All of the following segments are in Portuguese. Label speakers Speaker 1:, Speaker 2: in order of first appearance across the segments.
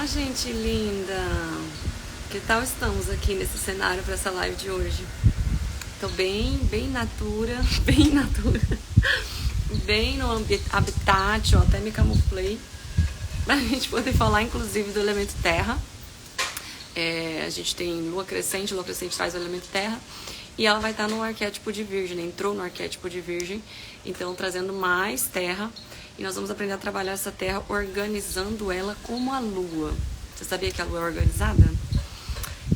Speaker 1: Olá, gente linda! Que tal estamos aqui nesse cenário para essa live de hoje? Tô bem natura, bem no habitat, ó, até me camuflei, pra gente poder falar inclusive do elemento terra. A gente tem lua crescente traz o elemento terra, e ela vai estar no arquétipo de virgem, entrou no arquétipo de virgem, então trazendo mais terra. E nós vamos aprender a trabalhar essa terra organizando ela como a lua. Você sabia que a lua é organizada?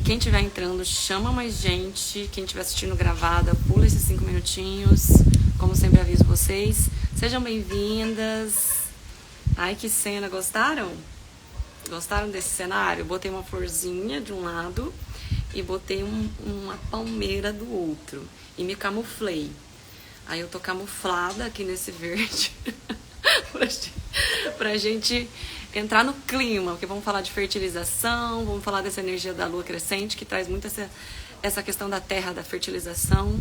Speaker 1: Quem estiver entrando, chama mais gente. Quem estiver assistindo gravada, pula esses 5 minutinhos. Como sempre aviso vocês. Sejam bem-vindas. Ai, que cena. Gostaram? Gostaram desse cenário? Botei uma florzinha de um lado e botei uma palmeira do outro. E me camuflei. Aí eu tô camuflada aqui nesse verde. pra gente entrar no clima, porque vamos falar de fertilização, vamos falar dessa energia da lua crescente, que traz muito essa questão da terra, da fertilização.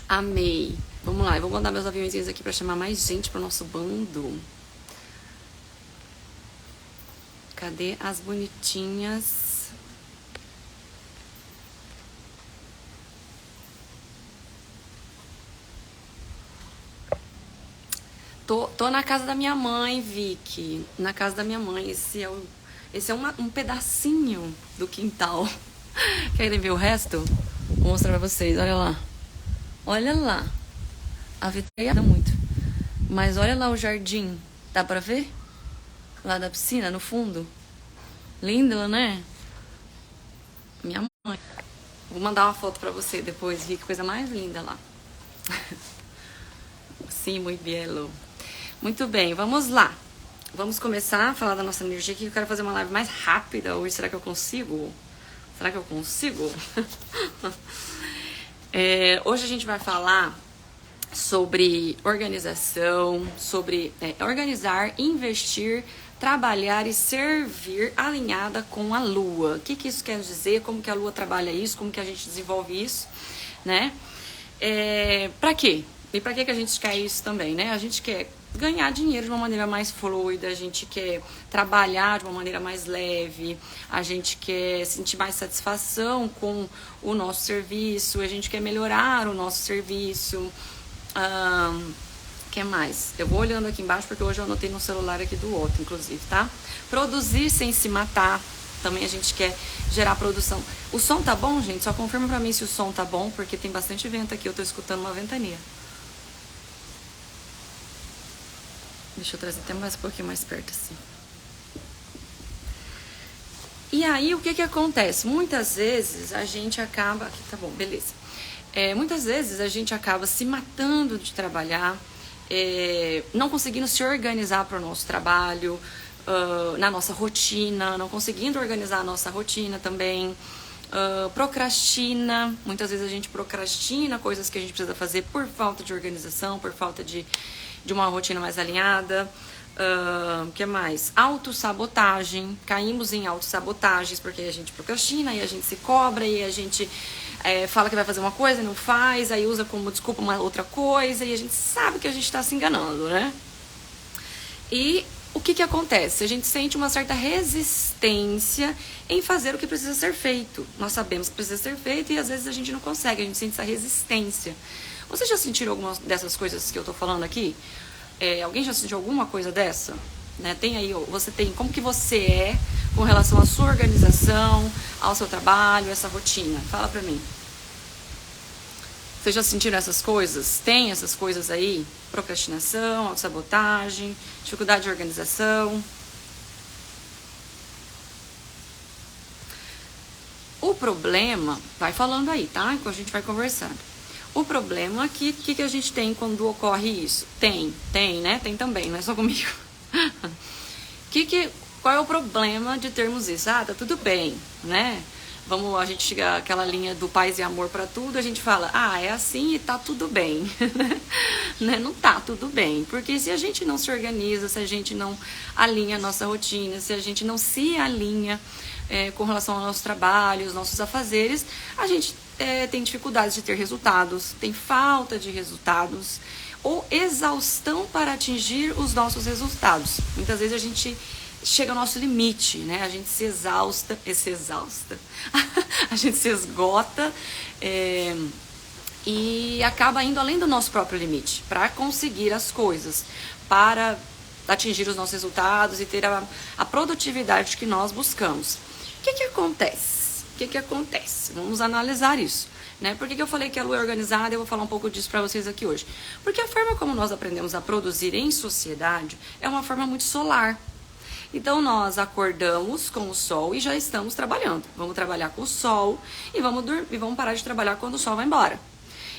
Speaker 1: Amei. Vamos lá, eu vou mandar meus aviõezinhos aqui para chamar mais gente pro nosso bando. Cadê as bonitinhas? Tô na casa da minha mãe, Vicky. Na casa da minha mãe. Esse é um pedacinho do quintal. Querem ver o resto? Vou mostrar pra vocês. Olha lá. Olha lá. A vitrine muito. Mas olha lá o jardim. Dá pra ver? Lá da piscina, no fundo. Lindo, né? Minha mãe. Vou mandar uma foto pra você depois, Vicky. Coisa mais linda lá. Sim, muito belo. Muito bem, vamos lá. Vamos começar a falar da nossa energia aqui. Eu quero fazer uma live mais rápida hoje. Será que eu consigo? Hoje a gente vai falar sobre organização, sobre organizar, investir, trabalhar e servir alinhada com a lua. O que isso quer dizer? Como que a lua trabalha isso? Como que a gente desenvolve isso? Né? Pra quê? E pra que a gente quer isso também, né? A gente quer ganhar dinheiro de uma maneira mais fluida, a gente quer trabalhar de uma maneira mais leve, a gente quer sentir mais satisfação com o nosso serviço, a gente quer melhorar o nosso serviço. Que mais? Eu vou olhando aqui embaixo porque hoje eu anotei no celular aqui do outro, inclusive, tá? Produzir sem se matar. Também a gente quer gerar produção. O som tá bom, gente? Só confirma pra mim se o som tá bom, porque tem bastante vento aqui, eu tô escutando uma ventania. Deixa eu trazer até mais um pouquinho mais perto assim. E aí, o que acontece? Muitas vezes a gente acaba... Aqui tá bom, beleza. Muitas vezes a gente acaba se matando de trabalhar, não conseguindo se organizar para o nosso trabalho, na nossa rotina, não conseguindo organizar a nossa rotina também. Procrastina. Muitas vezes a gente procrastina coisas que a gente precisa fazer por falta de organização, por falta de uma rotina mais alinhada. Que mais? Autossabotagem. Caímos em autossabotagens porque a gente procrastina e a gente se cobra e a gente fala que vai fazer uma coisa e não faz, aí usa como desculpa uma outra coisa e a gente sabe que a gente está se enganando, né? E o que acontece? A gente sente uma certa resistência em fazer o que precisa ser feito. Nós sabemos que precisa ser feito e às vezes a gente não consegue, a gente sente essa resistência. Vocês já sentiram algumas dessas coisas que eu tô falando aqui? Alguém já sentiu alguma coisa dessa? Né? Tem aí, como que você é com relação à sua organização, ao seu trabalho, essa rotina? Fala pra mim. Vocês já sentiram essas coisas? Tem essas coisas aí? Procrastinação, autossabotagem, dificuldade de organização. O problema, vai falando aí, tá? Enquanto a gente vai conversando. O problema é que a gente tem quando ocorre isso? Tem, né? Tem também, não é só comigo. Qual é o problema de termos isso? Tá tudo bem, né? A gente chega àquela linha do paz e amor pra tudo, a gente fala, é assim e tá tudo bem. Né? Não tá tudo bem, porque se a gente não se organiza, se a gente não alinha a nossa rotina, se a gente não se alinha com relação ao nosso trabalho, os nossos afazeres, a gente tem dificuldades de ter resultados, tem falta de resultados ou exaustão para atingir os nossos resultados. Muitas vezes a gente chega ao nosso limite, né? A gente se exausta, a gente se esgota e acaba indo além do nosso próprio limite para conseguir as coisas, para atingir os nossos resultados e ter a produtividade que nós buscamos. O que acontece? Vamos analisar isso. Né? Por que eu falei que a Lua é organizada? Eu vou falar um pouco disso para vocês aqui hoje. Porque a forma como nós aprendemos a produzir em sociedade é uma forma muito solar. Então nós acordamos com o sol e já estamos trabalhando. Vamos trabalhar com o sol e vamos parar de trabalhar quando o sol vai embora.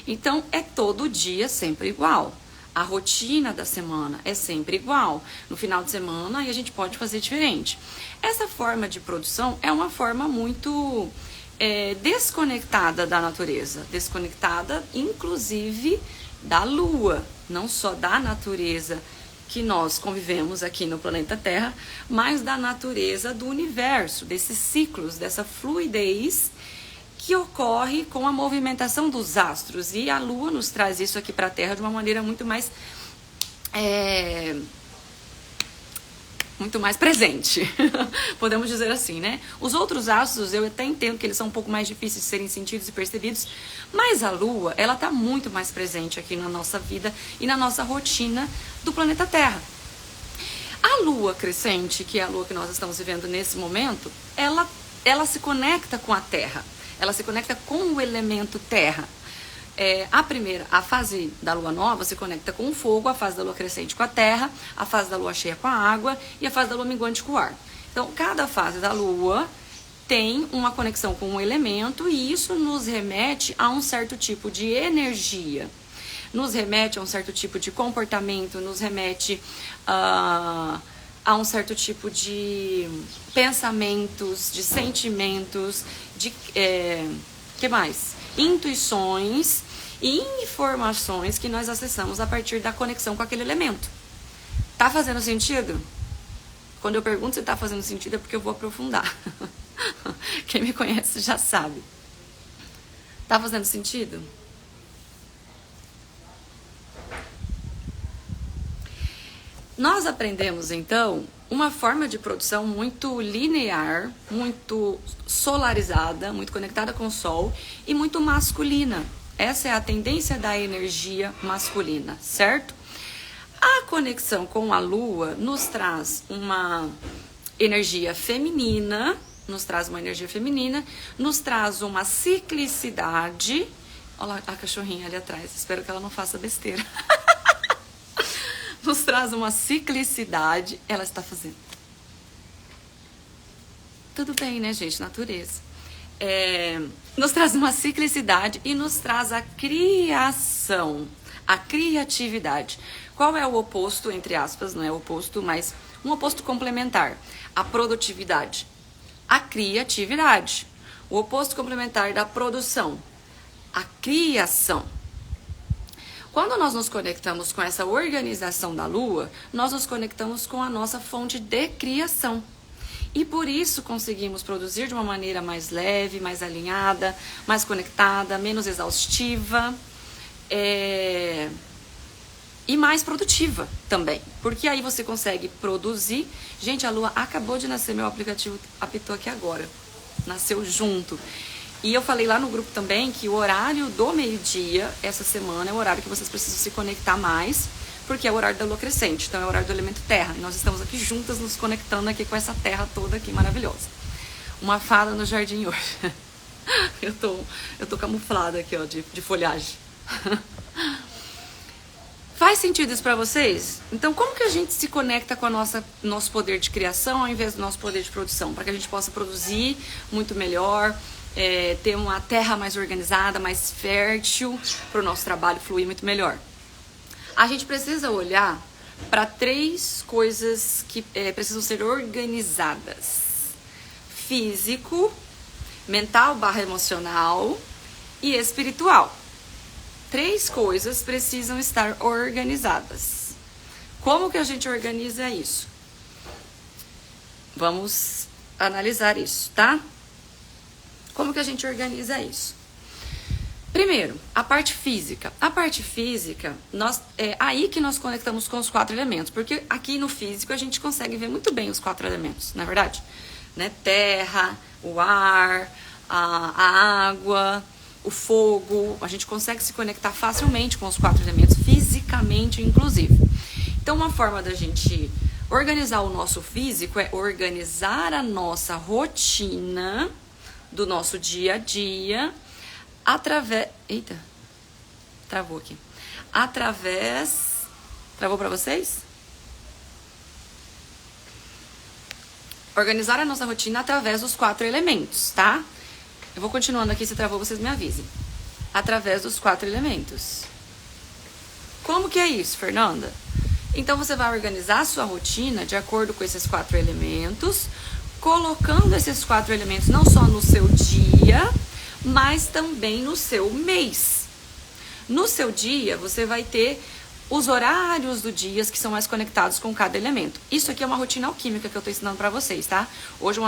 Speaker 1: Então é todo dia sempre igual. A rotina da semana é sempre igual. No final de semana aí a gente pode fazer diferente. Essa forma de produção é uma forma muito desconectada da natureza. Desconectada, inclusive, da Lua. Não só da natureza que nós convivemos aqui no planeta Terra, mas da natureza do universo, desses ciclos, dessa fluidez que ocorre com a movimentação dos astros. E a Lua nos traz isso aqui para a Terra de uma maneira muito mais presente, podemos dizer assim, né? Os outros astros eu até entendo que eles são um pouco mais difíceis de serem sentidos e percebidos, mas a Lua, ela tá muito mais presente aqui na nossa vida e na nossa rotina do planeta Terra. A Lua crescente, que é a Lua que nós estamos vivendo nesse momento, ela se conecta com a Terra. Ela se conecta com o elemento terra. A fase da lua nova se conecta com o fogo, a fase da lua crescente com a terra, a fase da lua cheia com a água e a fase da lua minguante com o ar. Então, cada fase da lua tem uma conexão com um elemento e isso nos remete a um certo tipo de energia. Nos remete a um certo tipo de comportamento, nos remete a um certo tipo de pensamentos, de sentimentos, de que mais? Intuições e informações que nós acessamos a partir da conexão com aquele elemento. Tá fazendo sentido? Quando eu pergunto se tá fazendo sentido é porque eu vou aprofundar. Quem me conhece já sabe. Tá fazendo sentido? Nós aprendemos, então, uma forma de produção muito linear, muito solarizada, muito conectada com o Sol e muito masculina. Essa é a tendência da energia masculina, certo? A conexão com a Lua nos traz uma energia feminina, nos traz uma ciclicidade. Olha a cachorrinha ali atrás, espero que ela não faça besteira. Nos traz uma ciclicidade, ela está fazendo. Tudo bem, né, gente? Natureza. Nos traz uma ciclicidade e nos traz a criação, a criatividade. Qual é o oposto, entre aspas, não é o oposto, mas um oposto complementar? A produtividade. A criatividade. O oposto complementar da produção. A criação. Quando nós nos conectamos com essa organização da Lua, nós nos conectamos com a nossa fonte de criação. E por isso conseguimos produzir de uma maneira mais leve, mais alinhada, mais conectada, menos exaustiva e mais produtiva também. Porque aí você consegue produzir. Gente, a Lua acabou de nascer, meu aplicativo apitou aqui agora. Nasceu junto. E eu falei lá no grupo também que o horário do meio-dia, essa semana, é o horário que vocês precisam se conectar mais, porque é o horário da lua crescente, então é o horário do elemento terra. E nós estamos aqui juntas, nos conectando aqui com essa terra toda aqui maravilhosa. Uma fada no jardim hoje. Eu tô camuflada aqui, ó, de folhagem. Faz sentido isso pra vocês? Então, como que a gente se conecta com nosso poder de criação ao invés do nosso poder de produção? Para que a gente possa produzir muito melhor, ter uma terra mais organizada, mais fértil, para o nosso trabalho fluir muito melhor. A gente precisa olhar para 3 coisas que precisam ser organizadas: físico, mental/emocional e espiritual. 3 coisas precisam estar organizadas. Como que a gente organiza isso? Vamos analisar isso, tá? Como que a gente organiza isso? Primeiro, a parte física. A parte física, é aí que nós conectamos com os 4 elementos, porque aqui no físico a gente consegue ver muito bem os 4 elementos, não é verdade? Né? Terra, o ar, a água, o fogo, a gente consegue se conectar facilmente com os 4 elementos, fisicamente inclusive. Então, uma forma da gente organizar o nosso físico é organizar a nossa rotina do nosso dia a dia através... Eita, travou aqui. Travou para vocês? Organizar a nossa rotina através dos 4 elementos, tá? Eu vou continuando aqui, se travou, vocês me avisem. Através dos 4 elementos. Como que é isso, Fernanda? Então, você vai organizar a sua rotina de acordo com esses 4 elementos, colocando esses 4 elementos não só no seu dia, mas também no seu mês. No seu dia, você vai ter os horários do dia que são mais conectados com cada elemento. Isso aqui é uma rotina alquímica que eu estou ensinando para vocês, tá? Hoje,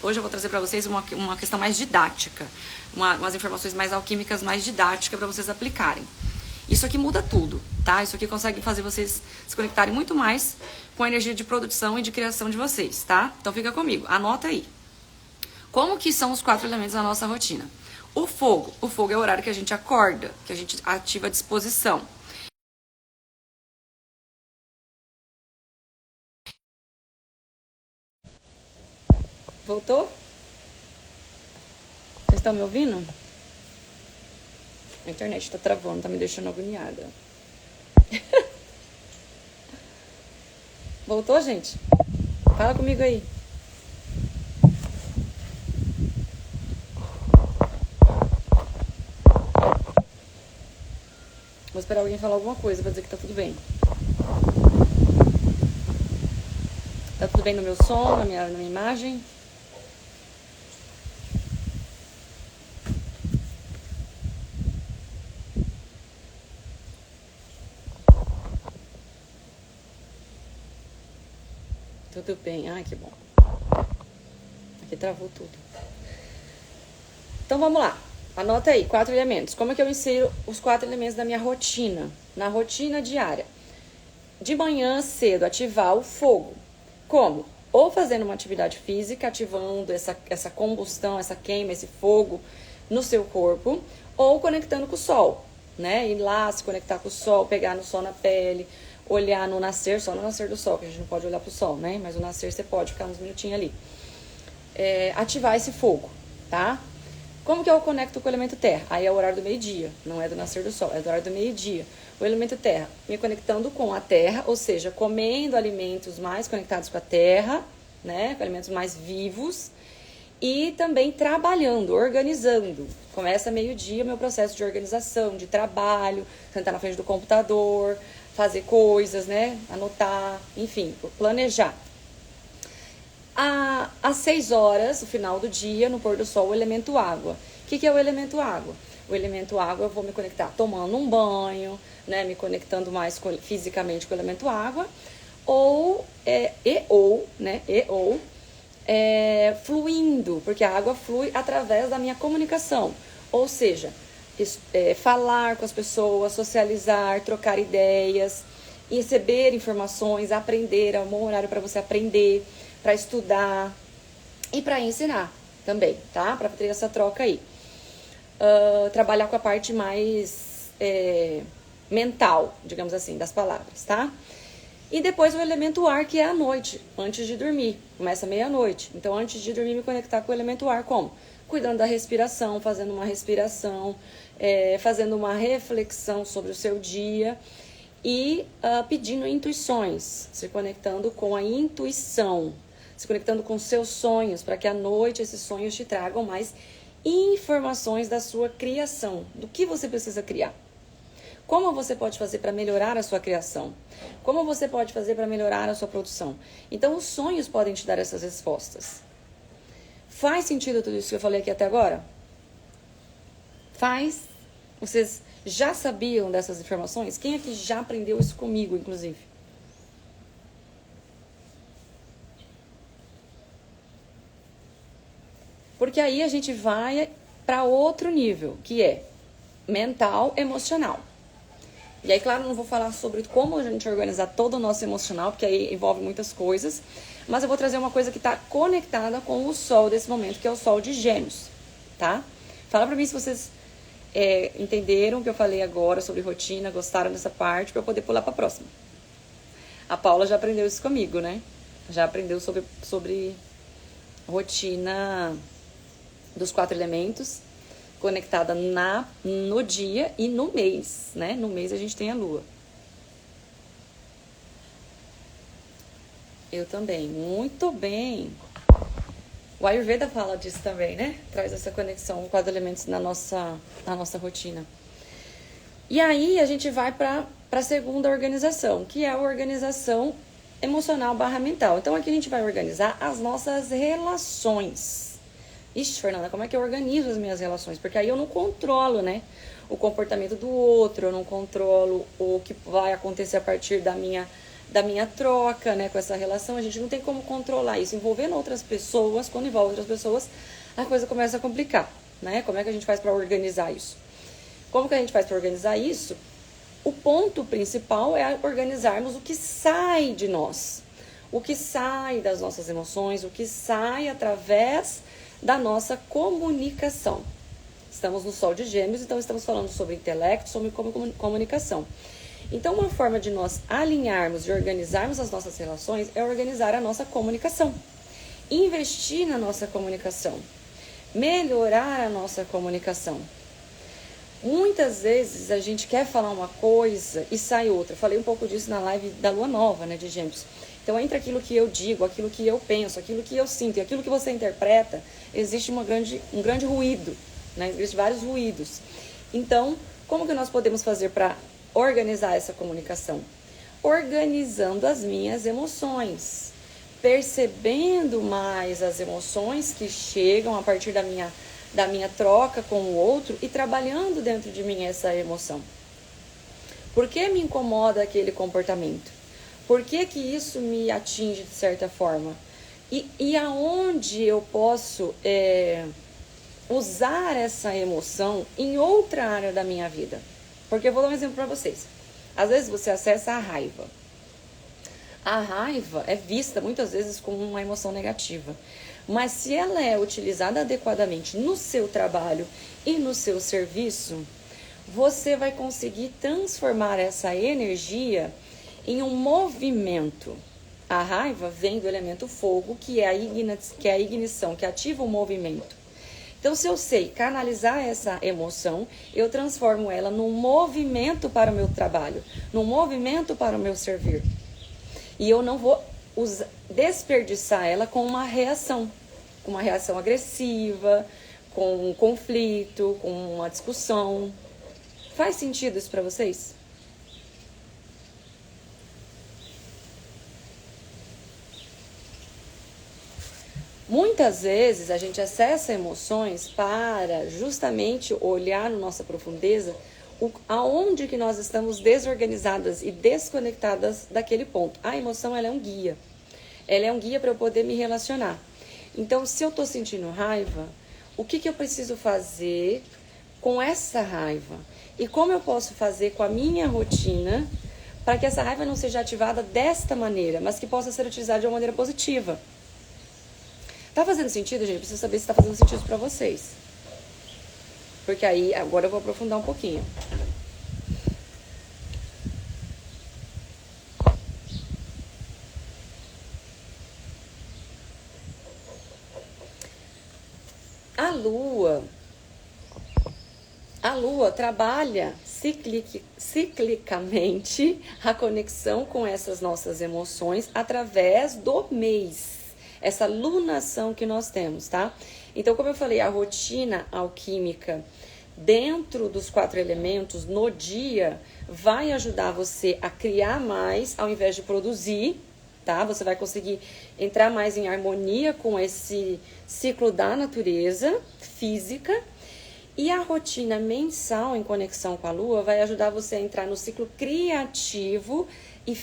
Speaker 1: hoje eu vou trazer para vocês uma questão mais didática, umas informações mais alquímicas, mais didáticas para vocês aplicarem. Isso aqui muda tudo, tá? Isso aqui consegue fazer vocês se conectarem muito mais com a energia de produção e de criação de vocês, tá? Então fica comigo, anota aí. Como que são os 4 elementos da nossa rotina? O fogo é o horário que a gente acorda, que a gente ativa a disposição. Voltou? Vocês estão me ouvindo? A internet tá travando, tá me deixando agoniada. Voltou, gente? Fala comigo aí. Vou esperar alguém falar alguma coisa pra dizer que tá tudo bem. Tá tudo bem no meu som, na minha imagem? Tudo bem. Ai, que bom. Aqui travou tudo. Então, vamos lá. Anota aí, 4 elementos. Como é que eu insiro os 4 elementos da minha rotina? Na rotina diária. De manhã cedo, ativar o fogo. Como? Ou fazendo uma atividade física, ativando essa combustão, essa queima, esse fogo no seu corpo. Ou conectando com o sol, né? Ir lá, se conectar com o sol, pegar no sol na pele, olhar no nascer, só no nascer do sol, que a gente não pode olhar pro sol, né? Mas o nascer você pode ficar uns minutinhos ali. Ativar esse fogo, tá? Como que eu conecto com o elemento terra? Aí é o horário do meio-dia, não é do nascer do sol, é do horário do meio-dia. O elemento terra, me conectando com a terra, ou seja, comendo alimentos mais conectados com a terra, né? Com alimentos mais vivos. E também trabalhando, organizando. Começa meio-dia o meu processo de organização, de trabalho, sentar na frente do computador, fazer coisas, né? Anotar, enfim, planejar. Às 6 horas, no final do dia, no pôr do sol, o elemento água. O que é o elemento água? O elemento água eu vou me conectar tomando um banho, né? Me conectando mais fisicamente com o elemento água. Fluindo, porque a água flui através da minha comunicação. Ou seja, falar com as pessoas, socializar, trocar ideias, receber informações, aprender, é um bom horário para você aprender, para estudar e para ensinar também, tá? Para ter essa troca aí. Trabalhar com a parte mais mental, digamos assim, das palavras, tá? E depois o elemento ar, que é à noite, antes de dormir. Começa meia-noite. Então, antes de dormir, me conectar com o elemento ar. Como? Cuidando da respiração, fazendo uma respiração, fazendo uma reflexão sobre o seu dia e pedindo intuições, se conectando com a intuição, se conectando com seus sonhos, para que à noite esses sonhos te tragam mais informações da sua criação, do que você precisa criar. Como você pode fazer para melhorar a sua criação? Como você pode fazer para melhorar a sua produção? Então, os sonhos podem te dar essas respostas. Faz sentido tudo isso que eu falei aqui até agora? Faz? Vocês já sabiam dessas informações? Quem aqui já aprendeu isso comigo, inclusive? Porque aí a gente vai para outro nível, que é mental, emocional. E aí, claro, não vou falar sobre como a gente organizar todo o nosso emocional, porque aí envolve muitas coisas, mas eu vou trazer uma coisa que está conectada com o Sol desse momento, que é o Sol de Gêmeos, tá? Fala pra mim se vocês entenderam o que eu falei agora sobre rotina, gostaram dessa parte, pra eu poder pular pra próxima. A Paula já aprendeu isso comigo, né? Já aprendeu sobre rotina dos 4 elementos, conectada no dia e no mês, né? No mês a gente tem a Lua. Eu também, muito bem. O Ayurveda fala disso também, né? Traz essa conexão com 4 elementos na nossa rotina. E aí a gente vai para a segunda organização, que é a organização emocional/mental. Então aqui a gente vai organizar as nossas relações. Ixi, Fernanda, como é que eu organizo as minhas relações? Porque aí eu não controlo, né, o comportamento do outro, eu não controlo o que vai acontecer a partir da minha troca, né, com essa relação. A gente não tem como controlar isso. Envolvendo outras pessoas, quando envolve outras pessoas, a coisa começa a complicar, né? Como é que a gente faz para organizar isso? Como que a gente faz para organizar isso? O ponto principal é organizarmos o que sai de nós, o que sai das nossas emoções, o que sai através da nossa comunicação. Estamos no Sol de Gêmeos, então estamos falando sobre intelecto, sobre comunicação. Então, uma forma de nós alinharmos e organizarmos as nossas relações é organizar a nossa comunicação. Investir na nossa comunicação. Melhorar a nossa comunicação. Muitas vezes a gente quer falar uma coisa e sai outra. Falei um pouco disso na live da Lua Nova, né, de Gêmeos. Então, entre aquilo que eu digo, aquilo que eu penso, aquilo que eu sinto e aquilo que você interpreta, existe um grande ruído, né? Existem vários ruídos. Então, como que nós podemos fazer para organizar essa comunicação? Organizando as minhas emoções, percebendo mais as emoções que chegam a partir da minha troca com o outro e trabalhando dentro de mim essa emoção. Por que me incomoda aquele comportamento? Por que que isso me atinge de certa forma? E aonde eu posso usar essa emoção em outra área da minha vida? Porque eu vou dar um exemplo para vocês. Às vezes você acessa a raiva. A raiva é vista muitas vezes como uma emoção negativa. Mas se ela é utilizada adequadamente no seu trabalho e no seu serviço, você vai conseguir transformar essa energia em um movimento. A raiva vem do elemento fogo, que é a ignição, que ativa o movimento. Então, se eu sei canalizar essa emoção, eu transformo ela num movimento para o meu trabalho, num movimento para o meu servir. E eu não vou desperdiçar ela com uma reação agressiva, com um conflito, com uma discussão. Faz sentido isso para vocês? Muitas vezes a gente acessa emoções para justamente olhar na nossa profundeza aonde que nós estamos desorganizadas e desconectadas daquele ponto. A emoção, ela é um guia. Ela é um guia para eu poder me relacionar. Então, se eu estou sentindo raiva, o que eu preciso fazer com essa raiva? E como eu posso fazer com a minha rotina para que essa raiva não seja ativada desta maneira, mas que possa ser utilizada de uma maneira positiva? Tá fazendo sentido, gente? Preciso saber se tá fazendo sentido para vocês. Porque aí, agora eu vou aprofundar um pouquinho. A Lua trabalha ciclicamente a conexão com essas nossas emoções através do mês. Essa lunação que nós temos, tá? Então, como eu falei, a rotina alquímica dentro dos 4 elementos no dia vai ajudar você a criar mais ao invés de produzir, tá? Você vai conseguir entrar mais em harmonia com esse ciclo da natureza física. E a rotina mensal em conexão com a Lua vai ajudar você a entrar no ciclo criativo e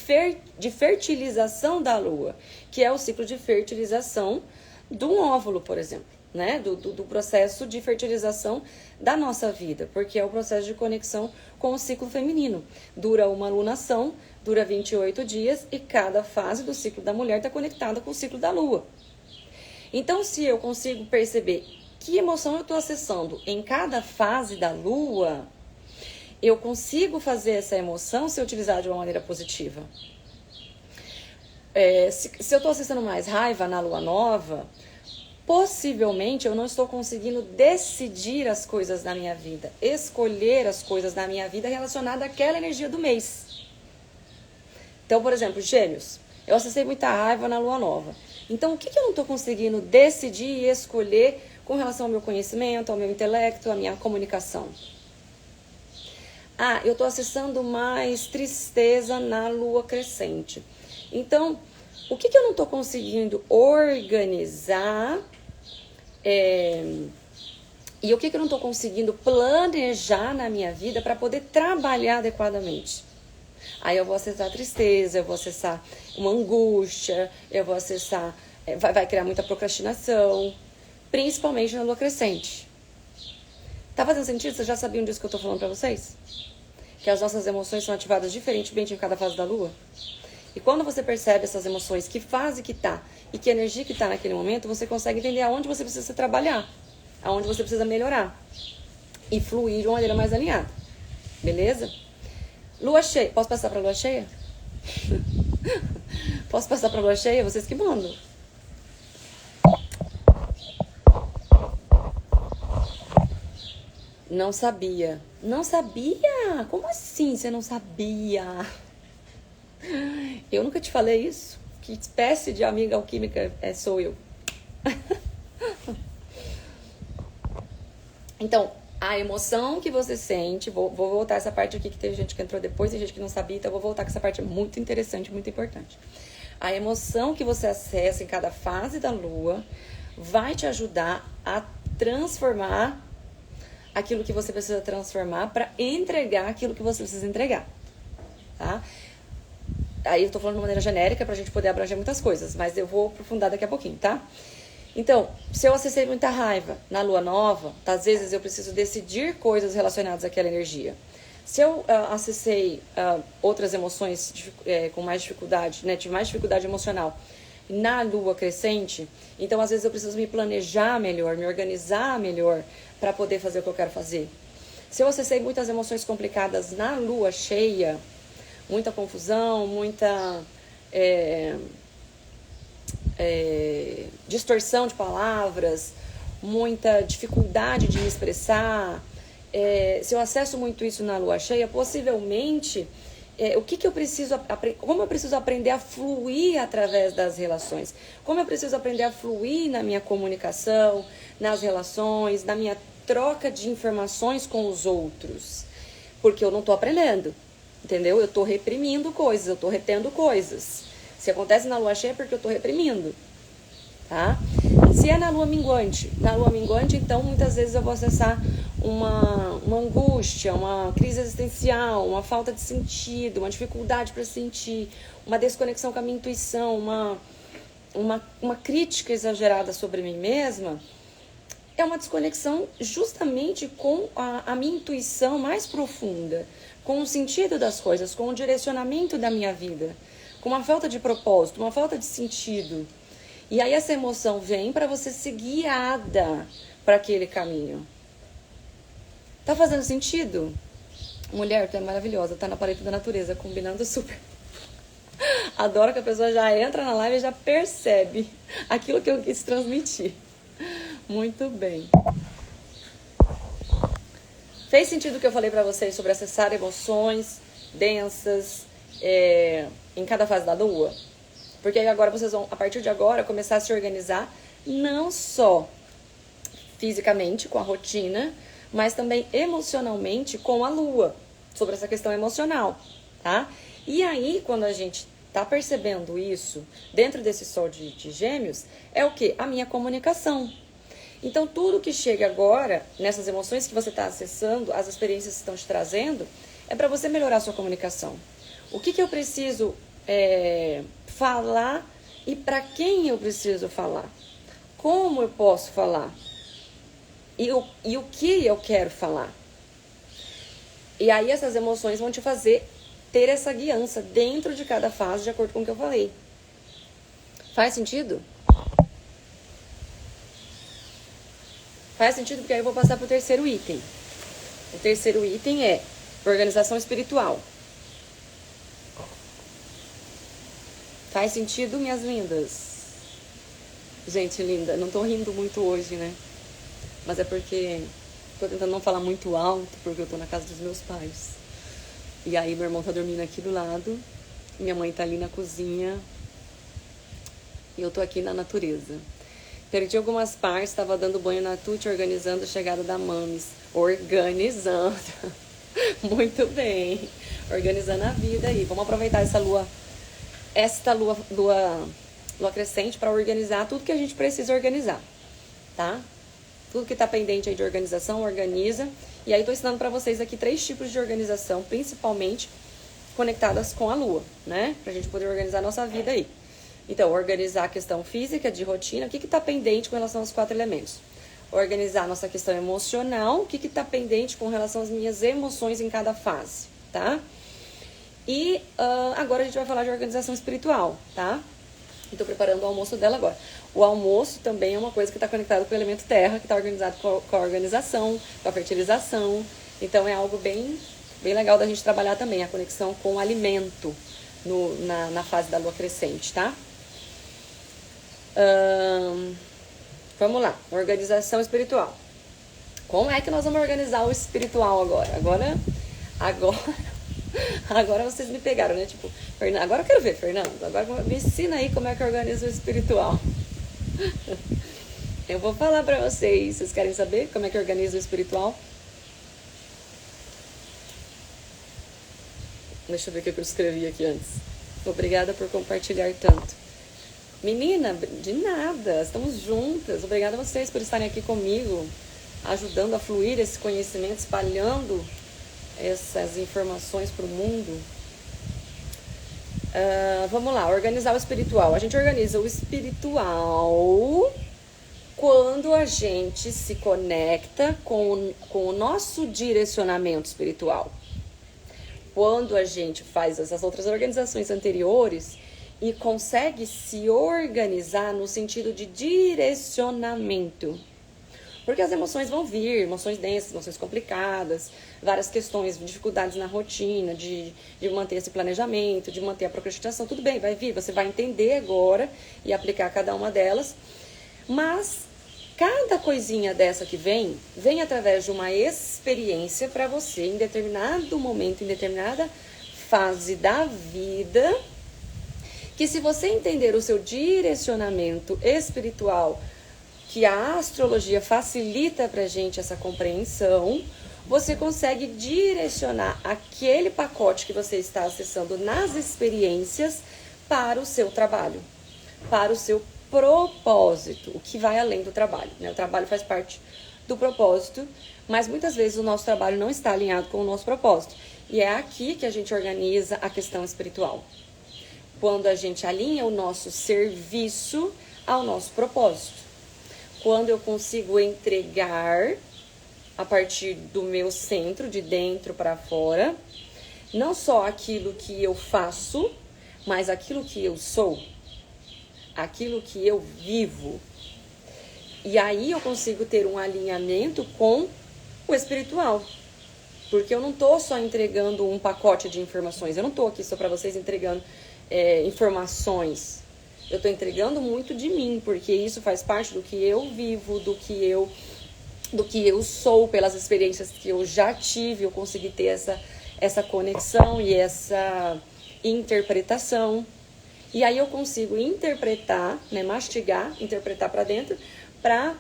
Speaker 1: de fertilização da Lua, que é o ciclo de fertilização de um óvulo, por exemplo, né, do processo de fertilização da nossa vida, porque é o processo de conexão com o ciclo feminino. Dura uma lunação, dura 28 dias e cada fase do ciclo da mulher está conectada com o ciclo da lua. Então, se eu consigo perceber que emoção eu estou acessando em cada fase da lua, eu consigo fazer essa emoção se utilizar de uma maneira positiva. Se eu estou acessando mais raiva na lua nova, possivelmente eu não estou conseguindo decidir as coisas da minha vida, escolher as coisas da minha vida relacionadas àquela energia do mês. Então, por exemplo, Gêmeos, eu acessei muita raiva na lua nova. Então, o que eu não estou conseguindo decidir e escolher com relação ao meu conhecimento, ao meu intelecto, à minha comunicação? Eu estou acessando mais tristeza na lua crescente. Então, o que eu não estou conseguindo organizar e o que eu não estou conseguindo planejar na minha vida para poder trabalhar adequadamente? Aí eu vou acessar a tristeza, eu vou acessar uma angústia, eu vou acessar... vai criar muita procrastinação, principalmente na lua crescente. Tá fazendo sentido? Vocês já sabiam disso que eu tô falando pra vocês? Que as nossas emoções são ativadas diferentemente em cada fase da lua? E quando você percebe essas emoções, que fase que tá e que energia que tá naquele momento, você consegue entender aonde você precisa trabalhar, aonde você precisa melhorar e fluir de uma maneira mais alinhada. Beleza? Lua cheia. Posso passar pra lua cheia? Posso passar pra lua cheia? Vocês que mandam. Não sabia. Não sabia? Como assim você não sabia? Eu nunca te falei isso. Que espécie de amiga alquímica sou eu? Então, a emoção que você sente... Vou voltar essa parte aqui, que teve gente que entrou depois e gente que não sabia. Então, eu vou voltar com essa parte muito interessante, muito importante. A emoção que você acessa em cada fase da lua vai te ajudar a transformar aquilo que você precisa transformar para entregar aquilo que você precisa entregar, tá? Aí eu tô falando de maneira genérica pra gente poder abranger muitas coisas, mas eu vou aprofundar daqui a pouquinho, tá? Então, se eu acessei muita raiva na lua nova, tá, às vezes eu preciso decidir coisas relacionadas àquela energia. Se eu acessei outras emoções com mais dificuldade, né, tive mais dificuldade emocional na lua crescente, então às vezes eu preciso me planejar melhor, me organizar melhor para poder fazer o que eu quero fazer. Se eu acessei muitas emoções complicadas na lua cheia, muita confusão, muita distorção de palavras, muita dificuldade de me expressar, se eu acesso muito isso na lua cheia, possivelmente... como eu preciso aprender a fluir através das relações? Como eu preciso aprender a fluir na minha comunicação, nas relações, na minha troca de informações com os outros? Porque eu não estou aprendendo, entendeu? Eu estou reprimindo coisas, eu estou retendo coisas. Se acontece na lua cheia é porque eu estou reprimindo, tá? Se é na lua minguante, então muitas vezes eu vou acessar uma angústia, uma crise existencial, uma falta de sentido, uma dificuldade para sentir, uma desconexão com a minha intuição, uma crítica exagerada sobre mim mesma. É uma desconexão justamente com a minha intuição mais profunda, com o sentido das coisas, com o direcionamento da minha vida, com uma falta de propósito, uma falta de sentido. E aí essa emoção vem para você ser guiada para aquele caminho. Tá fazendo sentido? Mulher, tu é maravilhosa, tá na paleta da natureza, combinando super. Adoro que a pessoa já entra na live e já percebe aquilo que eu quis transmitir. Muito bem. Fez sentido o que eu falei pra vocês sobre acessar emoções densas em cada fase da lua? Porque aí agora vocês vão, a partir de agora, começar a se organizar não só fisicamente, com a rotina, mas também emocionalmente com a lua, sobre essa questão emocional, tá? E aí, quando a gente tá percebendo isso, dentro desse sol de Gêmeos, é o quê? A minha comunicação. Então, tudo que chega agora, nessas emoções que você está acessando, as experiências que estão te trazendo, é para você melhorar a sua comunicação. O que eu preciso falar e para quem eu preciso falar? como eu posso falar? E o que eu quero falar? E aí essas emoções vão te fazer ter essa guiança dentro de cada fase, de acordo com o que eu falei. Faz sentido? Faz sentido, porque aí eu vou passar pro terceiro item. O terceiro item é organização espiritual. Faz sentido, minhas lindas? Gente linda, não tô rindo muito hoje, né? Mas é porque tô tentando não falar muito alto, porque eu tô na casa dos meus pais. E aí meu irmão tá dormindo aqui do lado, minha mãe tá ali na cozinha e eu tô aqui na natureza. Perdi algumas partes, tava dando banho na Tuti, organizando a chegada da Mamis. Organizando. Muito bem. Organizando a vida aí. Vamos aproveitar essa lua crescente para organizar tudo que a gente precisa organizar, tá? Tudo que tá pendente aí de organização, organiza. E aí tô ensinando para vocês aqui 3 tipos de organização, principalmente conectadas com a lua, né? Pra gente poder organizar a nossa vida aí. Então, organizar a questão física, de rotina, o que está pendente com relação aos 4 elementos. Organizar a nossa questão emocional, o que está pendente com relação às minhas emoções em cada fase, tá? E agora a gente vai falar de organização espiritual, tá? Estou preparando o almoço dela agora. O almoço também é uma coisa que está conectada com o elemento terra, que está organizado com a organização, com a fertilização. Então, é algo bem legal da gente trabalhar também, a conexão com o alimento na fase da lua crescente, tá? Vamos lá, organização espiritual. Como é que nós vamos organizar o espiritual agora? Agora vocês me pegaram, né? Tipo, agora eu quero ver, Fernando. Agora me ensina aí como é que organiza o espiritual. Eu vou falar pra vocês. Vocês querem saber como é que organiza o espiritual? Deixa eu ver o que eu escrevi aqui antes. Obrigada por compartilhar tanto. Menina, de nada, estamos juntas. Obrigada a vocês por estarem aqui comigo, ajudando a fluir esse conhecimento, espalhando essas informações para o mundo. Vamos lá, organizar o espiritual. A gente organiza o espiritual quando a gente se conecta com o nosso direcionamento espiritual. Quando a gente faz essas outras organizações anteriores e consegue se organizar no sentido de direcionamento. Porque as emoções vão vir, emoções densas, emoções complicadas, várias questões, dificuldades na rotina, de manter esse planejamento, de manter a procrastinação. Tudo bem, vai vir, você vai entender agora e aplicar cada uma delas. Mas cada coisinha dessa que vem através de uma experiência para você em determinado momento, em determinada fase da vida, que se você entender o seu direcionamento espiritual, que a astrologia facilita pra gente essa compreensão, você consegue direcionar aquele pacote que você está acessando nas experiências para o seu trabalho, para o seu propósito, o que vai além do trabalho, né? O trabalho faz parte do propósito, mas muitas vezes o nosso trabalho não está alinhado com o nosso propósito. E é aqui que a gente organiza a questão espiritual. Quando a gente alinha o nosso serviço ao nosso propósito. Quando eu consigo entregar a partir do meu centro, de dentro para fora, não só aquilo que eu faço, mas aquilo que eu sou, aquilo que eu vivo. E aí eu consigo ter um alinhamento com o espiritual. Porque eu não estou só entregando um pacote de informações, eu não estou aqui só para vocês entregando informações. Eu estou entregando muito de mim, porque isso faz parte do que eu vivo, do que eu sou, pelas experiências que eu já tive, eu consegui ter essa conexão e essa interpretação. E aí eu consigo interpretar, né, mastigar, interpretar para dentro, para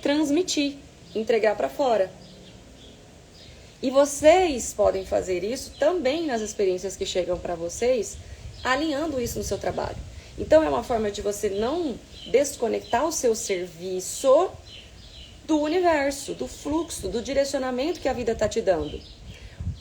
Speaker 1: transmitir, entregar para fora. E vocês podem fazer isso também nas experiências que chegam para vocês, alinhando isso no seu trabalho. Então, é uma forma de você não desconectar o seu serviço do universo, do fluxo, do direcionamento que a vida está te dando.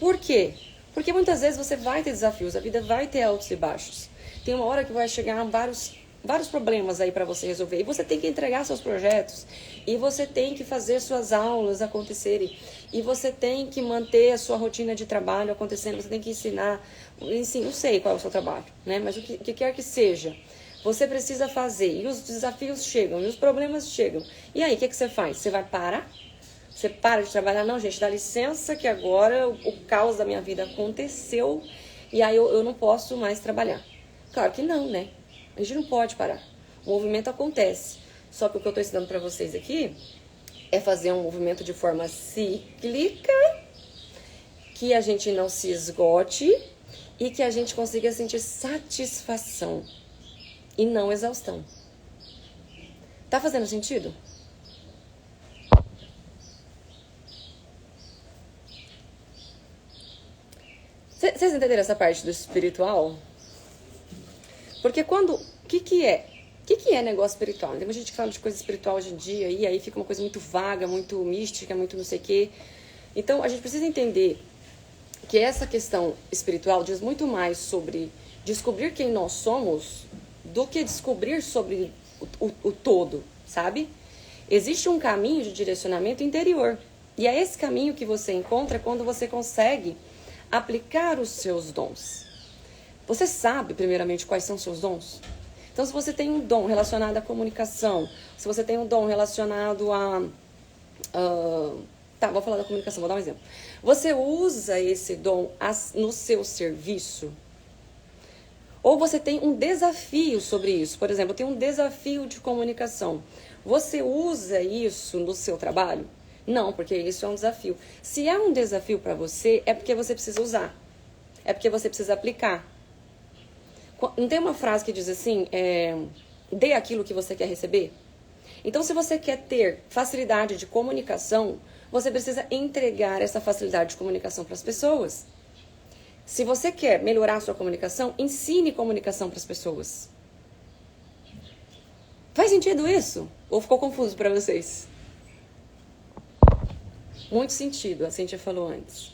Speaker 1: Por quê? Porque muitas vezes você vai ter desafios, a vida vai ter altos e baixos. Tem uma hora que vai chegar vários vários problemas aí para você resolver. E você tem que entregar seus projetos. E você tem que fazer suas aulas acontecerem. E você tem que manter a sua rotina de trabalho acontecendo. Você tem que ensinar. Enfim, não sei qual é o seu trabalho, né? Mas o que quer que seja, você precisa fazer. E os desafios chegam, e os problemas chegam. E aí, o que você faz? Você vai parar? Você para de trabalhar? Não, gente, dá licença que agora o caos da minha vida aconteceu. E aí eu não posso mais trabalhar. Claro que não, né? A gente não pode parar. O movimento acontece. Só que o que eu estou ensinando para vocês aqui é fazer um movimento de forma cíclica, que a gente não se esgote e que a gente consiga sentir satisfação e não exaustão. Tá fazendo sentido? Vocês entenderam essa parte do espiritual? Porque quando... O que é negócio espiritual? Tem muita gente que fala de coisa espiritual hoje em dia, e aí fica uma coisa muito vaga, muito mística, muito não sei o quê. Então, a gente precisa entender que essa questão espiritual diz muito mais sobre descobrir quem nós somos do que descobrir sobre o todo, sabe? Existe um caminho de direcionamento interior. E é esse caminho que você encontra quando você consegue aplicar os seus dons. Você sabe, primeiramente, quais são os seus dons? Então, se você tem um dom relacionado à comunicação, se você tem um dom relacionado a... Tá, vou falar da comunicação, vou dar um exemplo. Você usa esse dom no seu serviço? Ou você tem um desafio sobre isso? Por exemplo, eu tenho um desafio de comunicação. Você usa isso no seu trabalho? Não, porque isso é um desafio. Se é um desafio para você, é porque você precisa usar. É porque você precisa aplicar. Não tem uma frase que diz assim, dê aquilo que você quer receber? Então, se você quer ter facilidade de comunicação, você precisa entregar essa facilidade de comunicação para as pessoas. Se você quer melhorar a sua comunicação, ensine comunicação para as pessoas. Faz sentido isso? Ou ficou confuso para vocês? Muito sentido, a Cíntia falou antes.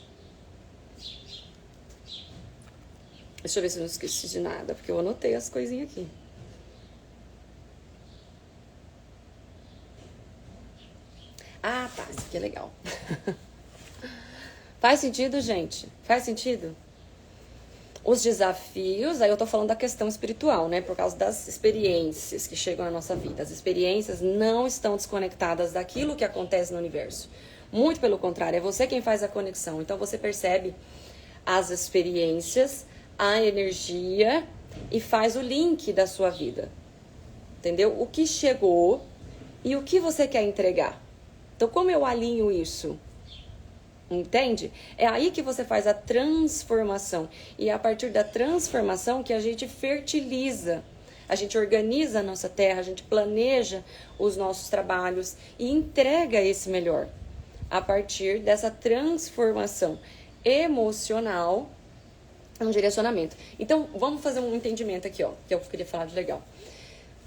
Speaker 1: Deixa eu ver se eu não esqueci de nada, porque eu anotei as coisinhas aqui. Ah, tá, isso aqui é legal. Faz sentido, gente? Faz sentido? Os desafios, aí eu tô falando da questão espiritual, né? Por causa das experiências que chegam na nossa vida. As experiências não estão desconectadas daquilo que acontece no universo. Muito pelo contrário, é você quem faz a conexão. Então você percebe as experiências, a energia e faz o link da sua vida. Entendeu? O que chegou e o que você quer entregar. Então, como eu alinho isso? Entende? É aí que você faz a transformação. E é a partir da transformação que a gente fertiliza. A gente organiza a nossa terra, a gente planeja os nossos trabalhos e entrega esse melhor. A partir dessa transformação emocional, um direcionamento. Então, vamos fazer um entendimento aqui, ó, que eu queria falar de legal.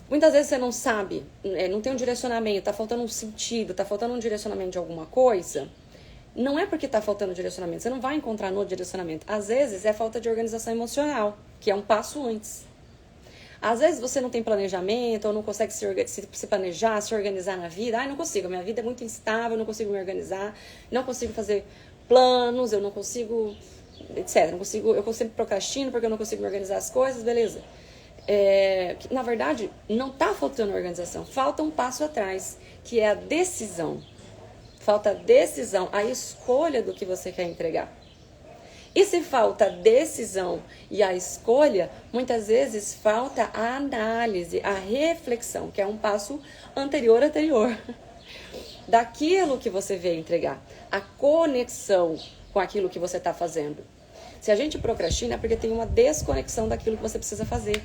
Speaker 1: Muitas vezes você não sabe, não tem um direcionamento, tá faltando um sentido, tá faltando um direcionamento de alguma coisa. Não é porque tá faltando direcionamento, você não vai encontrar no direcionamento. Às vezes é falta de organização emocional, que é um passo antes. Às vezes você não tem planejamento, ou não consegue se planejar, se organizar na vida. Não consigo, minha vida é muito instável, eu não consigo me organizar, não consigo fazer planos, eu não consigo, etc. Eu sempre procrastino porque eu não consigo me organizar as coisas, beleza. Na verdade, não está faltando organização, falta um passo atrás, que é a decisão. Falta a decisão, a escolha do que você quer entregar. E se falta a decisão e a escolha, muitas vezes falta a análise, a reflexão, que é um passo anterior daquilo que você veio entregar. A conexão com aquilo que você está fazendo. Se a gente procrastina é porque tem uma desconexão daquilo que você precisa fazer.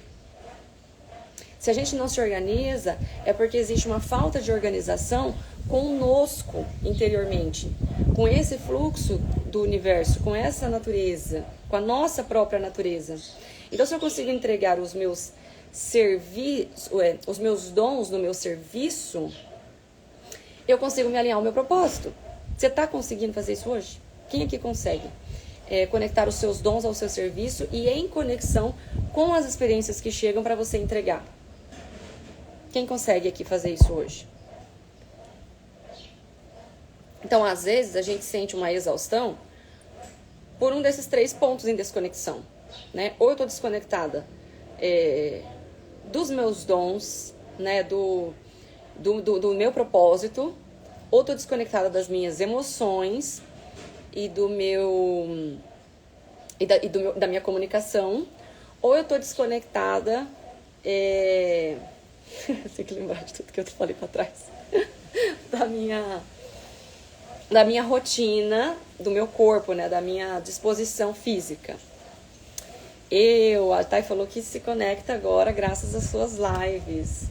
Speaker 1: Se a gente não se organiza, é porque existe uma falta de organização conosco interiormente, com esse fluxo do universo, com essa natureza, com a nossa própria natureza. Então, se eu consigo entregar os meus os meus dons no meu serviço, eu consigo me alinhar ao meu propósito. Você está conseguindo fazer isso hoje? Quem aqui consegue? Conectar os seus dons ao seu serviço e em conexão com as experiências que chegam para você entregar. Quem consegue aqui fazer isso hoje? Então, às vezes, a gente sente uma exaustão por um desses 3 pontos em desconexão, né? Ou eu tô desconectada dos meus dons, né? Do meu propósito, ou tô desconectada das minhas emoções e da minha comunicação, ou eu tô desconectada, tem que lembrar de tudo que eu falei pra trás, da minha rotina, do meu corpo, né, da minha disposição física. A Thay falou que se conecta agora graças às suas lives.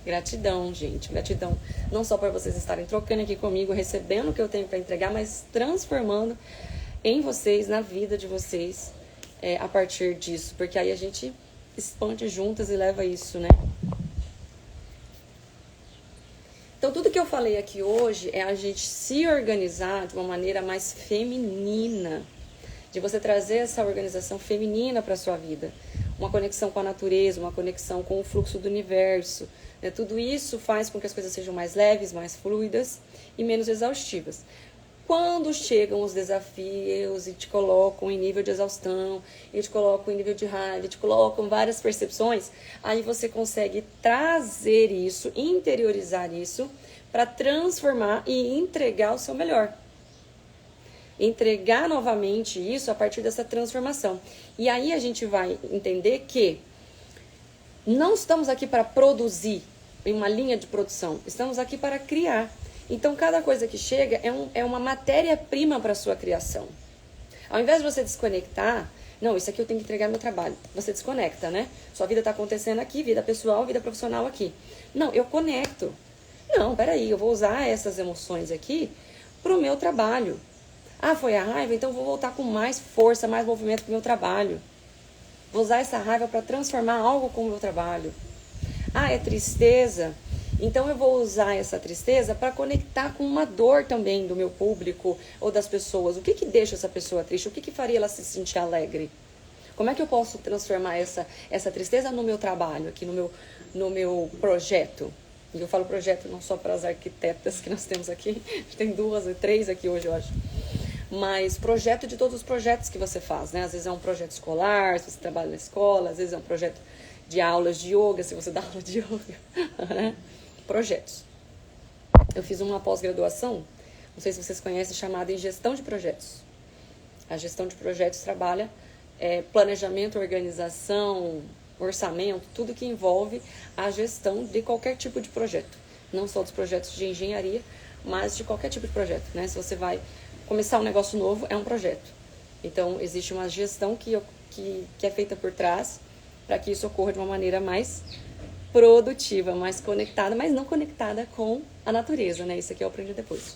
Speaker 1: Gratidão, gente, gratidão. Não só por vocês estarem trocando aqui comigo, recebendo o que eu tenho para entregar, mas transformando em vocês, na vida de vocês, a partir disso. Porque aí a gente expande juntas e leva isso, né? Então, tudo que eu falei aqui hoje é a gente se organizar de uma maneira mais feminina, de você trazer essa organização feminina para a sua vida. Uma conexão com a natureza, uma conexão com o fluxo do universo. Né? Tudo isso faz com que as coisas sejam mais leves, mais fluidas e menos exaustivas. Quando chegam os desafios e te colocam em nível de exaustão, e te colocam em nível de raiva, e te colocam várias percepções, aí você consegue trazer isso, interiorizar isso, para transformar e entregar o seu melhor. Entregar novamente isso a partir dessa transformação. E aí a gente vai entender que não estamos aqui para produzir em uma linha de produção, estamos aqui para criar. Então, cada coisa que chega é uma matéria-prima para a sua criação. Ao invés de você desconectar, não, isso aqui eu tenho que entregar no meu trabalho. Você desconecta, né? Sua vida está acontecendo aqui, vida pessoal, vida profissional aqui. Não, eu conecto. Não, peraí, eu vou usar essas emoções aqui para o meu trabalho. Ah, foi a raiva? Então eu vou voltar com mais força, mais movimento para o meu trabalho. Vou usar essa raiva para transformar algo com o meu trabalho. Ah, é tristeza? Então eu vou usar essa tristeza para conectar com uma dor também do meu público ou das pessoas. O que deixa essa pessoa triste? O que faria ela se sentir alegre? Como é que eu posso transformar essa tristeza no meu trabalho, aqui no meu projeto? E eu falo projeto não só para as arquitetas que nós temos aqui, tem 2 ou 3 aqui hoje, eu acho. Mas projeto de todos os projetos que você faz, né? Às vezes é um projeto escolar, se você trabalha na escola, às vezes é um projeto de aulas de yoga, se você dá aula de yoga, né? Projetos. Eu fiz uma pós-graduação, não sei se vocês conhecem, chamada em gestão de projetos. A gestão de projetos trabalha planejamento, organização, orçamento, tudo que envolve a gestão de qualquer tipo de projeto. Não só dos projetos de engenharia, mas de qualquer tipo de projeto, né? Se você vai começar um negócio novo, é um projeto. Então, existe uma gestão que é feita por trás para que isso ocorra de uma maneira mais produtiva, mais conectada, mas não conectada com a natureza, né? Isso aqui eu aprendi depois.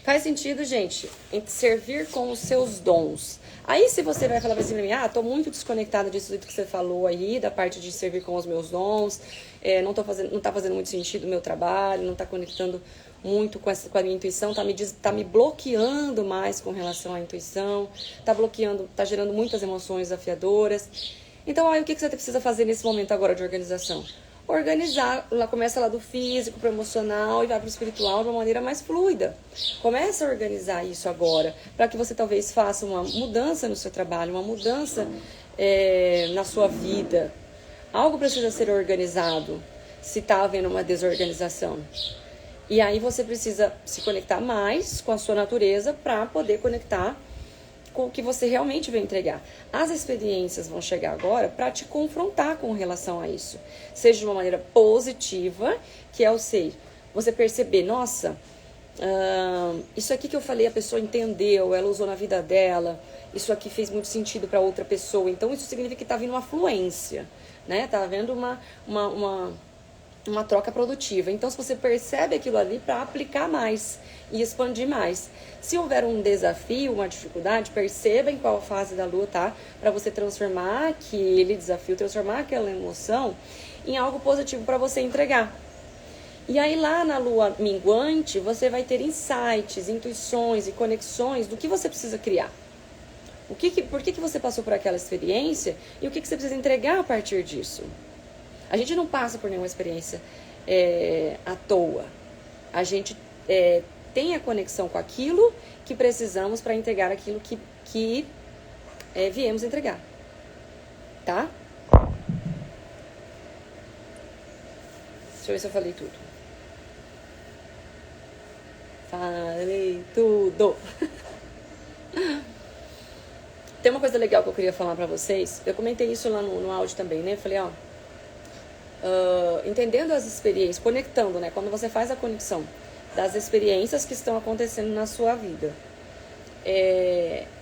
Speaker 1: Faz sentido, gente, em servir com os seus dons. Aí, se você vai falar assim pra mim, tô muito desconectada disso que você falou aí, da parte de servir com os meus dons, não tá fazendo muito sentido o meu trabalho, não tá conectando muito com a minha intuição, tá me bloqueando mais com relação à intuição, tá gerando muitas emoções desafiadoras. Então, aí o que você precisa fazer nesse momento agora de organização? Organizar, começa lá do físico para o emocional e vai para o espiritual de uma maneira mais fluida. Começa a organizar isso agora, para que você talvez faça uma mudança no seu trabalho, uma mudança na sua vida. Algo precisa ser organizado se está havendo uma desorganização. E aí você precisa se conectar mais com a sua natureza para poder conectar com o que você realmente vai entregar. As experiências vão chegar agora para te confrontar com relação a isso. Seja de uma maneira positiva, que é você perceber, nossa, isso aqui que eu falei, a pessoa entendeu, ela usou na vida dela, isso aqui fez muito sentido para outra pessoa. Então isso significa que está vindo uma fluência, né? Está havendo uma troca produtiva. Então, se você percebe aquilo ali, para aplicar mais e expandir mais. Se houver um desafio, uma dificuldade, perceba em qual fase da lua tá, para você transformar aquele desafio, transformar aquela emoção em algo positivo para você entregar. E aí lá na lua minguante, você vai ter insights, intuições e conexões do que você precisa criar. Por que você passou por aquela experiência e o que você precisa entregar a partir disso? A gente não passa por nenhuma experiência à toa. A gente tem a conexão com aquilo que precisamos para entregar aquilo que viemos entregar. Tá? Deixa eu ver se eu falei tudo. Falei tudo. Tem uma coisa legal que eu queria falar pra vocês. Eu comentei isso lá no áudio também, né? Eu falei, entendendo as experiências, conectando, né? Quando você faz a conexão das experiências que estão acontecendo na sua vida,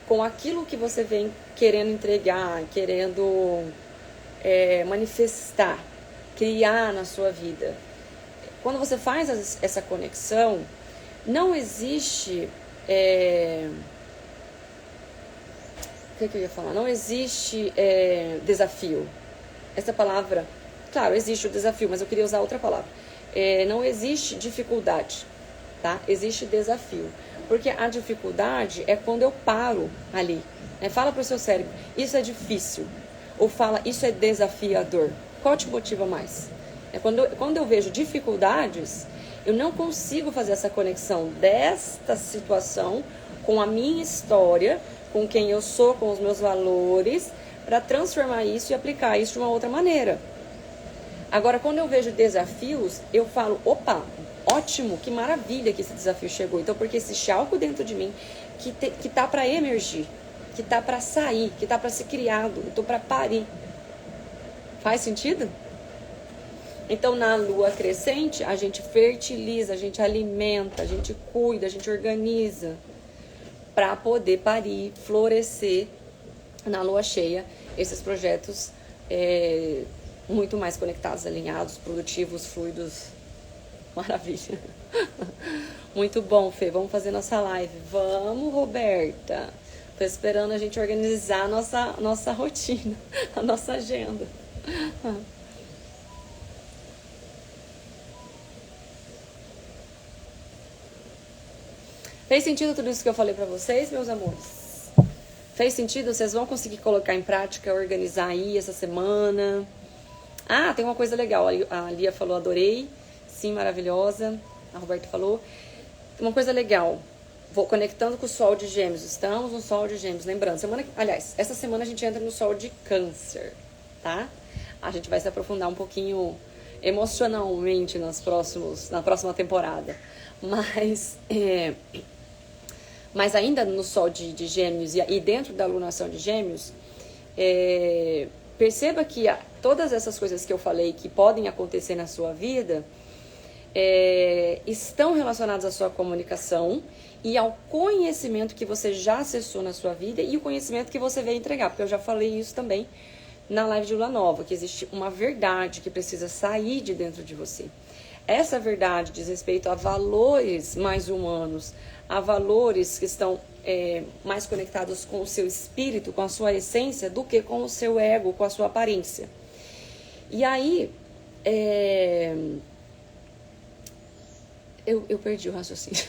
Speaker 1: com aquilo que você vem querendo entregar, querendo manifestar, criar na sua vida. Quando você faz essa conexão, não existe... O que eu ia falar? Não existe desafio. Essa palavra... Claro, existe o desafio, mas eu queria usar outra palavra. Não existe dificuldade, tá? Existe desafio. Porque a dificuldade é quando eu paro ali. Né? Fala pro seu cérebro, isso é difícil. Ou fala, isso é desafiador. Qual te motiva mais? Quando eu vejo dificuldades, eu não consigo fazer essa conexão desta situação com a minha história, com quem eu sou, com os meus valores, para transformar isso e aplicar isso de uma outra maneira. Agora, quando eu vejo desafios, eu falo, opa, ótimo, que maravilha que esse desafio chegou. Então, porque existe algo dentro de mim que tá para emergir, que tá para sair, que tá para ser criado, eu tô para parir. Faz sentido? Então, na lua crescente, a gente fertiliza, a gente alimenta, a gente cuida, a gente organiza para poder parir, florescer na lua cheia esses projetos muito mais conectados, alinhados, produtivos, fluidos. Maravilha. Muito bom, Fê. Vamos fazer nossa live. Vamos, Roberta. Tô esperando a gente organizar a nossa rotina, a nossa agenda. Fez sentido tudo isso que eu falei pra vocês, meus amores? Fez sentido? Vocês vão conseguir colocar em prática, organizar aí essa semana? Ah, tem uma coisa legal. A Lia falou, adorei. Sim, maravilhosa. A Roberta falou. Uma coisa legal. Vou conectando com o Sol de Gêmeos. Estamos no Sol de Gêmeos. Lembrando, essa semana a gente entra no Sol de Câncer, tá? A gente vai se aprofundar um pouquinho emocionalmente na próxima temporada. Mas ainda no Sol de Gêmeos e dentro da lunação de Gêmeos, perceba que todas essas coisas que eu falei que podem acontecer na sua vida estão relacionadas à sua comunicação e ao conhecimento que você já acessou na sua vida e o conhecimento que você veio entregar, porque eu já falei isso também na live de Lua Nova, que existe uma verdade que precisa sair de dentro de você. Essa verdade diz respeito a valores mais humanos, a valores que estão mais conectados com o seu espírito, com a sua essência, do que com o seu ego, com a sua aparência. E aí, eu perdi o raciocínio.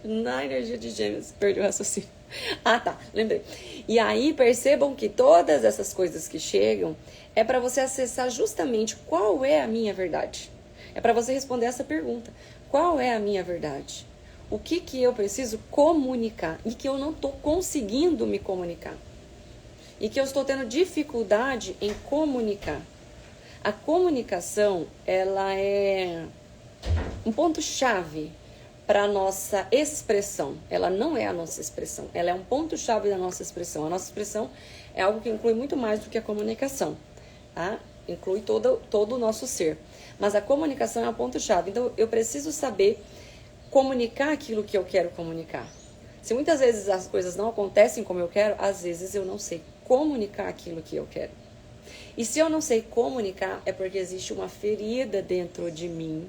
Speaker 1: Na energia de Gêmeos, perdi o raciocínio. Ah, tá, lembrei. E aí, percebam que todas essas coisas que chegam é para você acessar justamente qual é a minha verdade. É para você responder essa pergunta. Qual é a minha verdade? O que eu preciso comunicar e que eu não estou conseguindo me comunicar? E que eu estou tendo dificuldade em comunicar. A comunicação, ela é um ponto-chave para a nossa expressão. Ela não é a nossa expressão, ela é um ponto-chave da nossa expressão. A nossa expressão é algo que inclui muito mais do que a comunicação, tá? Inclui todo o nosso ser. Mas a comunicação é um ponto-chave. Então, eu preciso saber comunicar aquilo que eu quero comunicar. Se muitas vezes as coisas não acontecem como eu quero, às vezes eu não sei comunicar aquilo que eu quero. E se eu não sei comunicar, é porque existe uma ferida dentro de mim,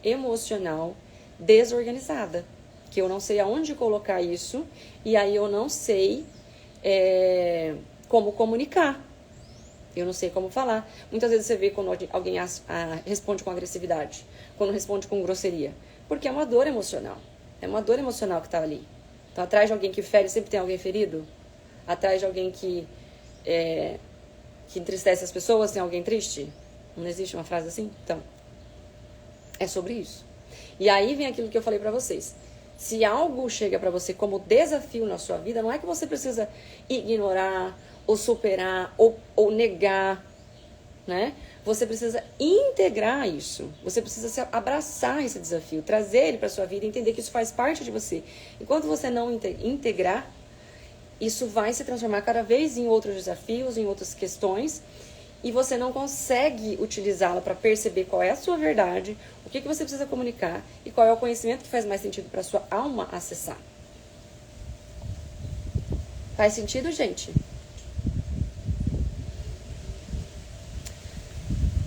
Speaker 1: emocional, desorganizada, que eu não sei aonde colocar isso, e aí eu não sei como comunicar. Eu não sei como falar. Muitas vezes você vê quando alguém responde com agressividade, quando responde com grosseria, porque é uma dor emocional. É uma dor emocional que está ali. Então, atrás de alguém que fere, sempre tem alguém ferido? Atrás de alguém que entristece as pessoas, tem alguém triste? Não existe uma frase assim? Então, é sobre isso. E aí vem aquilo que eu falei pra vocês. Se algo chega pra você como desafio na sua vida, não é que você precisa ignorar, ou superar, ou negar, né? Você precisa integrar isso. Você precisa abraçar esse desafio, trazer ele pra sua vida e entender que isso faz parte de você. Enquanto você não integrar, isso vai se transformar cada vez em outros desafios, em outras questões, e você não consegue utilizá-la para perceber qual é a sua verdade, o que você precisa comunicar e qual é o conhecimento que faz mais sentido para sua alma acessar. Faz sentido, gente?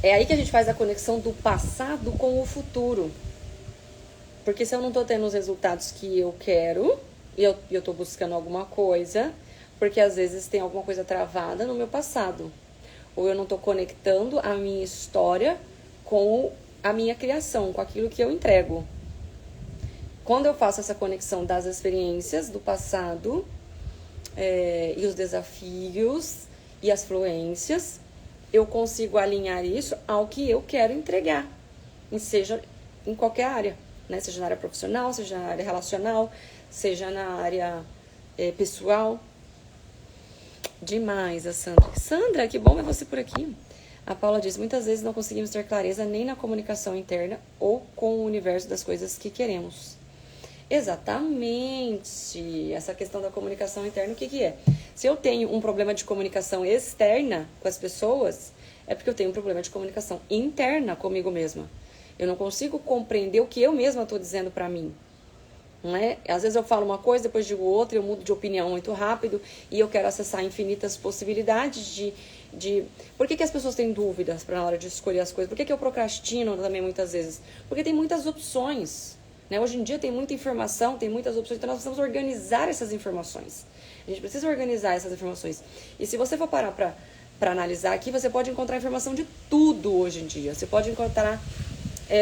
Speaker 1: É aí que a gente faz a conexão do passado com o futuro. Porque se eu não estou tendo os resultados que eu quero, e eu estou buscando alguma coisa, porque às vezes tem alguma coisa travada no meu passado. Ou eu não estou conectando a minha história com a minha criação, com aquilo que eu entrego. Quando eu faço essa conexão das experiências do passado, e os desafios e as fluências, eu consigo alinhar isso ao que eu quero entregar, seja em qualquer área, né? Seja na área profissional, seja na área relacional, seja na área pessoal. Demais, a Sandra. Sandra, que bom ver você por aqui. A Paula diz, muitas vezes não conseguimos ter clareza nem na comunicação interna ou com o universo das coisas que queremos. Exatamente. Essa questão da comunicação interna, o que é? Se eu tenho um problema de comunicação externa com as pessoas, é porque eu tenho um problema de comunicação interna comigo mesma. Eu não consigo compreender o que eu mesma estou dizendo para mim. Não é? Às vezes eu falo uma coisa, depois digo outra, eu mudo de opinião muito rápido e eu quero acessar infinitas possibilidades de... Por que as pessoas têm dúvidas na hora de escolher as coisas? Por que eu procrastino também muitas vezes? Porque tem muitas opções. Né? Hoje em dia tem muita informação, tem muitas opções, então nós precisamos organizar essas informações. A gente precisa organizar essas informações. E se você for parar para analisar aqui, você pode encontrar informação de tudo hoje em dia. Você pode encontrar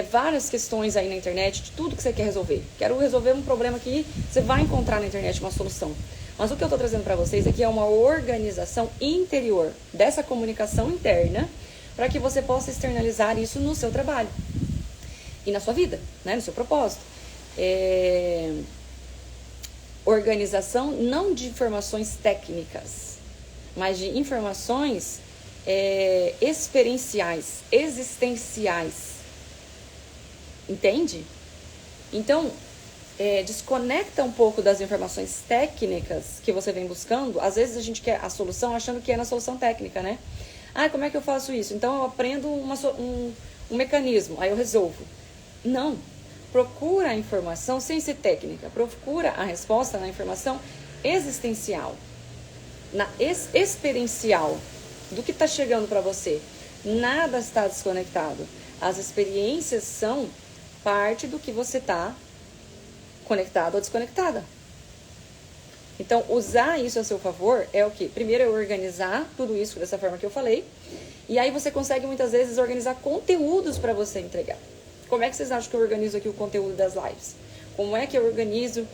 Speaker 1: várias questões aí na internet de tudo que você quer resolver. Quero resolver um problema aqui, você vai encontrar na internet uma solução. Mas o que eu estou trazendo para vocês aqui é uma organização interior dessa comunicação interna para que você possa externalizar isso no seu trabalho e na sua vida, né, no seu propósito. Organização não de informações técnicas, mas de informações experienciais, existenciais. Entende? Então, desconecta um pouco das informações técnicas que você vem buscando. Às vezes a gente quer a solução achando que é na solução técnica, né? Ah, como é que eu faço isso? Então eu aprendo um mecanismo, aí eu resolvo. Não. Procura a informação sem ser técnica. Procura a resposta na informação existencial, na experiencial do que está chegando para você. Nada está desconectado. As experiências são parte do que você está conectado ou desconectada. Então, usar isso a seu favor é o quê? Primeiro é organizar tudo isso dessa forma que eu falei. E aí você consegue muitas vezes organizar conteúdos para você entregar. Como é que vocês acham que eu organizo aqui o conteúdo das lives? Como é que eu organizo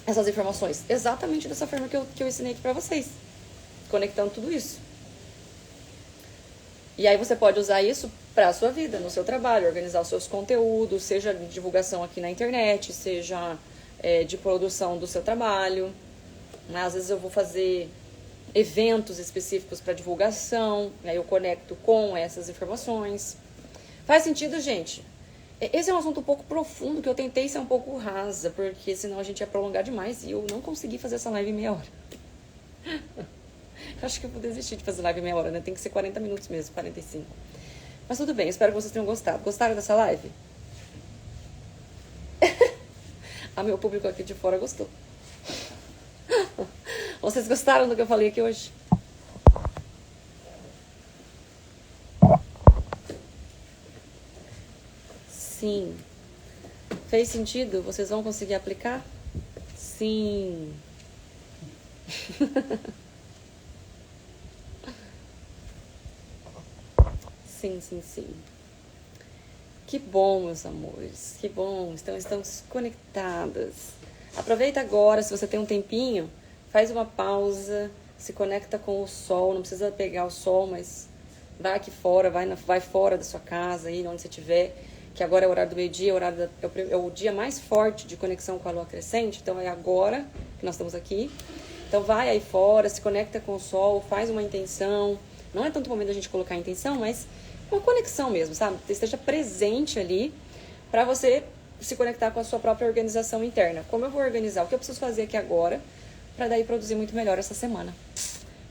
Speaker 1: essas informações? Exatamente dessa forma que eu ensinei aqui para vocês. Conectando tudo isso. E aí você pode usar isso para a sua vida, no seu trabalho, organizar os seus conteúdos, seja de divulgação aqui na internet, seja de produção do seu trabalho. Às vezes eu vou fazer eventos específicos para divulgação, aí eu conecto com essas informações. Faz sentido, gente? Esse é um assunto um pouco profundo, que eu tentei ser um pouco rasa, porque senão a gente ia prolongar demais e eu não consegui fazer essa live em meia hora. Acho que eu vou desistir de fazer live em meia hora, né? Tem que ser 40 minutos mesmo, 45. Mas tudo bem, espero que vocês tenham gostado. Gostaram dessa live? Meu público aqui de fora gostou. Vocês gostaram do que eu falei aqui hoje? Sim. Fez sentido? Vocês vão conseguir aplicar? Sim. Sim, sim, sim. Que bom, meus amores. Que bom. Estamos conectadas. Aproveita agora, se você tem um tempinho, faz uma pausa, se conecta com o sol, não precisa pegar o sol, mas vai aqui fora, vai fora da sua casa, aí onde você estiver, que agora é o horário do meio-dia, é o dia mais forte de conexão com a lua crescente, então é agora que nós estamos aqui. Então vai aí fora, se conecta com o sol, faz uma intenção. Não é tanto o momento da gente colocar a intenção, mas uma conexão mesmo, sabe? Esteja presente ali para você se conectar com a sua própria organização interna. Como eu vou organizar? O que eu preciso fazer aqui agora para daí produzir muito melhor essa semana?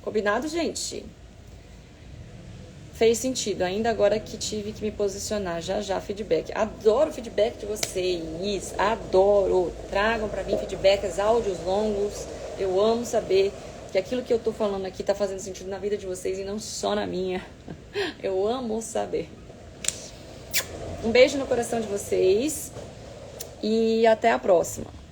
Speaker 1: Combinado, gente? Fez sentido, ainda agora que tive que me posicionar. Já feedback. Adoro o feedback de vocês, adoro. Tragam para mim feedbacks, áudios longos. Eu amo saber que aquilo que eu tô falando aqui tá fazendo sentido na vida de vocês e não só na minha. Eu amo saber. Um beijo no coração de vocês e até a próxima.